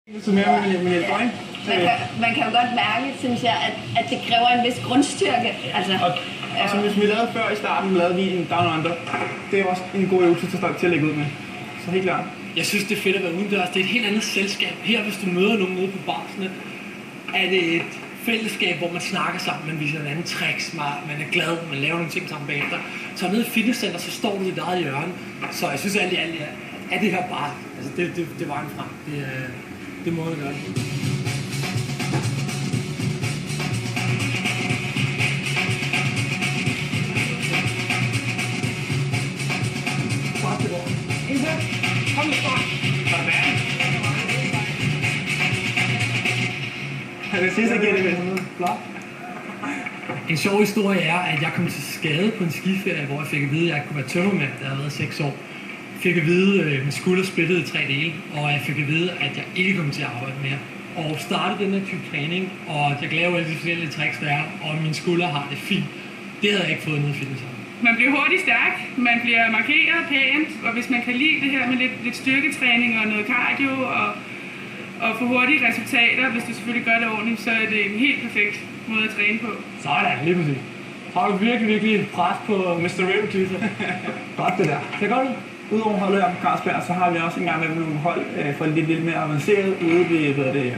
Man kan jo godt mærke, synes jeg, at det kræver en vis grundstyrke. Altså, og som hvis vi lavede før i starten, lavede vi en down under. Det er også en god øvelse til at lægge ud med. Så helt klart. Jeg synes, det er fedt at være udendørs. Det er et helt andet selskab. Her, hvis du møder nogen ude på barsene, er det et fællesskab, hvor man snakker sammen, man viser en anden tricks, man er glad, man laver nogle ting sammen bagefter. Så nede i fitnesscenter, så står du i dit eget hjørne. Så jeg synes alt i alt, er det her bare, altså det var en frem. Det må jeg gøre. Kom nu, sådan. Han er sidst, giver det med. Flot. En sjov historie er, at jeg kom til skade på en skiferie, hvor jeg fik at vide, at jeg kunne være tømmermand, da jeg havde været 6 år. Jeg fik at vide, at min skulder splittede i 3 dele, og jeg fik at vide, at jeg ikke kom til at arbejde mere. Og startede den her type træning, og jeg kan lave alle de forskellige tricks, der er, og min skulder har det fint. Det havde jeg ikke fået noget fitness. Man bliver hurtigt stærk, man bliver markeret pænt, og hvis man kan lide det her med lidt styrketræning og noget cardio og få hurtige resultater, hvis du selvfølgelig gør det ordentligt, så er det en helt perfekt måde at træne på. Sådan, lige præcis. Har du virkelig pres på Mr. Real-tyser? Godt det der. Det er godt. Udover holdet her på Carlsberg, så har vi også engang med nogle hold for lidt mere avanceret ude ved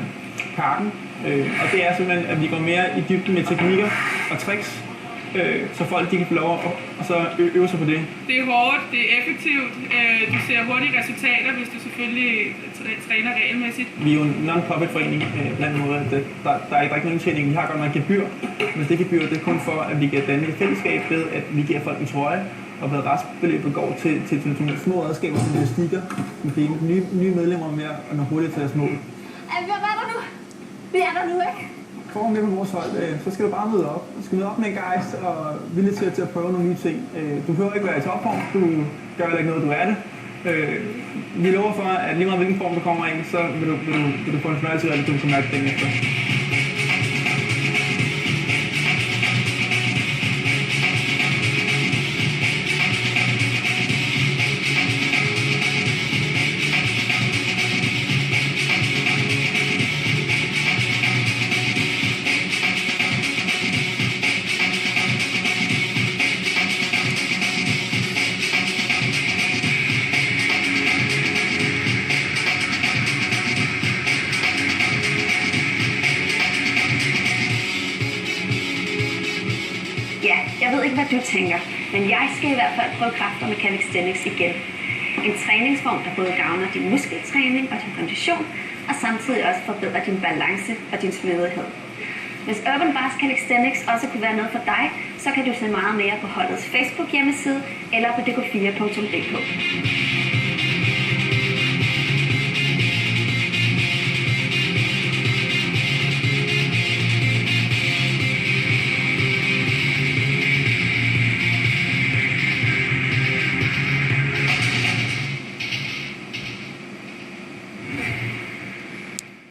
parken. Og det er simpelthen, at vi går mere i dybden med teknikker og tricks, så folk de kan få lov at så øve sig på det. Det er hårdt, det er effektivt, du ser hurtige resultater, hvis du selvfølgelig træner regelmæssigt. Vi er jo en non-profit forening, blandt andet. Der er ikke nogen indtjening. Vi har godt nok gebyr, men det gebyr det er kun for, at vi kan danne et fællesskab ved, at vi giver folk en trøje, og hvad restbeløbet går til små redskaber, som det stikker, nye medlemmer med at nå hurtigt til deres mål. Vi er der nu. Vi er der nu, ikke? For med på vores hold, så skal du bare møde op. Du skal møde op med en gejst og villig til at prøve nogle nye ting. Du behøver ikke være i topform, du gør heller ikke noget, du er det. Vi lover for, at lige meget hvilken form du kommer ind, så vil du få en fornøjelse af, at du kan mærke det efter. Jeg ved ikke, hvad du tænker, men jeg skal i hvert fald prøve kræfter med calisthenics igen. En træningsform, der både gavner din muskeltræning og din kondition, og samtidig også forbedrer din balance og din smidighed. Hvis Urban Bars Calisthenics også kunne være noget for dig, så kan du se meget mere på holdets Facebook hjemmeside eller på dk4.dk.